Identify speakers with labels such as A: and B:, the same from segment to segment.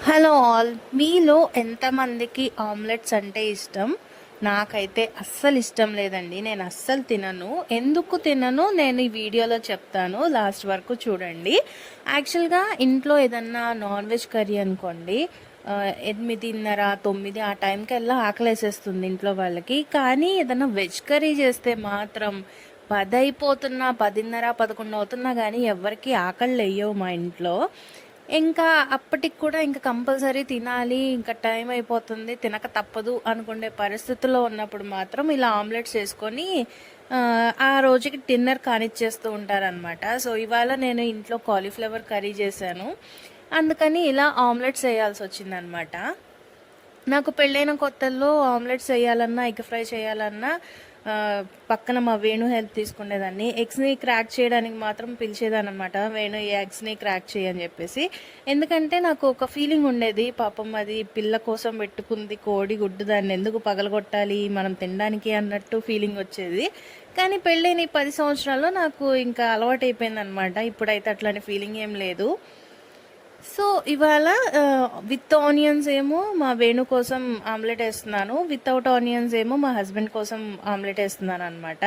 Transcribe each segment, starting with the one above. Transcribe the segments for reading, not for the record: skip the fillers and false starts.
A: Hello all, మీలో ఎంతమందికి omelettes అంటే ఇష్టం? నాకైతే అస్సలు ఇష్టం లేదండి. నేను అస్సలు తినను. ఎందుకు తినను నేను ఈ వీడియోలో చెప్తాను, లాస్ట్ వరకు చూడండి. యాక్చువల్గా ఇంట్లో ఏదన్నా నాన్ వెజ్ కర్రీ అనుకోండి, 8:30, 9 ఆ టైంకల్లా ఆకలేసేస్తుంది ఇంట్లో వాళ్ళకి. కానీ ఏదన్నా వెజ్ కర్రీ చేస్తే మాత్రం 10 అయిపోతున్నా, 10:30, 11 అవుతున్నా కానీ ఎవరికి ఆకలి వేయవు మా ఇంట్లో. ఇంకా అప్పటికి కూడా ఇంకా కంపల్సరీ తినాలి, ఇంకా టైం అయిపోతుంది, తినక తప్పదు అనుకునే పరిస్థితుల్లో ఉన్నప్పుడు మాత్రం ఇలా ఆమ్లెట్స్ వేసుకొని ఆ రోజుకి డిన్నర్ కానిచ్చేస్తూ ఉంటారనమాట. సో ఇవాళ నేను ఇంట్లో కాలీఫ్లవర్ కర్రీ చేశాను, అందుకని ఇలా ఆమ్లెట్స్ వేయాల్సి వచ్చిందనమాట. నాకు పెళ్ళైన కొత్తల్లో ఆమ్లెట్స్ వేయాలన్నా, ఎగ్ ఫ్రై చేయాలన్నా పక్కన మా వేణు హెల్ప్ తీసుకునేదాన్ని. ఎగ్స్ని క్రాక్ చేయడానికి మాత్రం పిలిచేదాన్ని అనమాట, వేణు ఈ ఎగ్స్ని క్రాక్ చేయని చెప్పేసి. ఎందుకంటే నాకు ఒక ఫీలింగ్ ఉండేది, పాపం అది పిల్ల కోసం పెట్టుకుంది కోడి గుడ్డు, దాన్ని ఎందుకు పగలగొట్టాలి మనం తినడానికి అన్నట్టు ఫీలింగ్ వచ్చేది. కానీ పెళ్ళైన ఈ 10 సంవత్సరాల్లో నాకు ఇంకా అలవాటు అయిపోయింది అనమాట. ఇప్పుడైతే అట్లాంటి ఫీలింగ్ ఏం లేదు. సో ఇవాళ విత్ ఆనియన్స్ ఏమో మా వేణు కోసం ఆమ్లెట్ వేస్తున్నాను, వితౌట్ ఆనియన్స్ ఏమో మా హస్బెండ్ కోసం ఆమ్లెట్ వేస్తున్నాను అనమాట.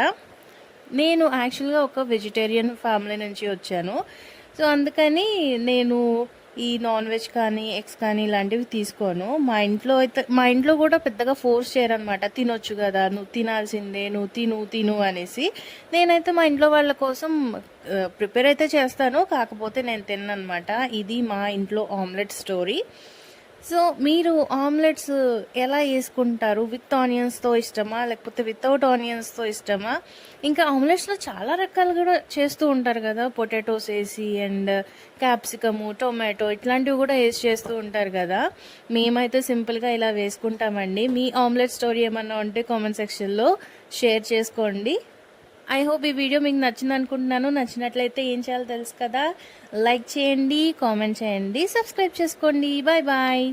A: నేను యాక్చువల్గా ఒక వెజిటేరియన్ ఫ్యామిలీ నుంచి వచ్చాను. సో అందుకని నేను ఈ నాన్ వెజ్ కానీ ఎగ్స్ కానీ ఇలాంటివి తీసుకోను. మా ఇంట్లో కూడా పెద్దగా ఫోర్స్ చేయరనమాట, తినొచ్చు కదా, నువ్వు తినాల్సిందే, నువ్వు తిను అనేసి. నేనైతే మా ఇంట్లో వాళ్ళ కోసం ప్రిపేర్ అయితే చేస్తాను, కాకపోతే నేను తిన్ననమాట. ఇది మా ఇంట్లో ఆమ్లెట్ స్టోరీ. సో మీరు ఆమ్లెట్స్ ఎలా వేసుకుంటారు? విత్ ఆనియన్స్తో ఇష్టమా, లేకపోతే వితౌట్ ఆనియన్స్తో ఇష్టమా? ఇంకా ఆమ్లెట్స్లో చాలా రకాలు కూడా చేస్తూ ఉంటారు కదా, పొటాటోస్ వేసి అండ్ క్యాప్సికము, టొమాటో ఇట్లాంటివి కూడా వేసి చేస్తూ ఉంటారు కదా. మేమైతే సింపుల్గా ఇలా వేసుకుంటామండి. మీ ఆమ్లెట్ స్టోరీ ఏమన్నా ఉంటే కామెంట్ సెక్షన్లో షేర్ చేసుకోండి. ఐ హోప్ ఈ వీడియో మీకు నచ్చింది అనుకుంటున్నాను. నచ్చినట్లయితే ఏం చేయాలో తెలుసు కదా, లైక్ చేయండి, కామెంట్ చేయండి, సబ్స్క్రైబ్ చేసుకోండి. Bye bye.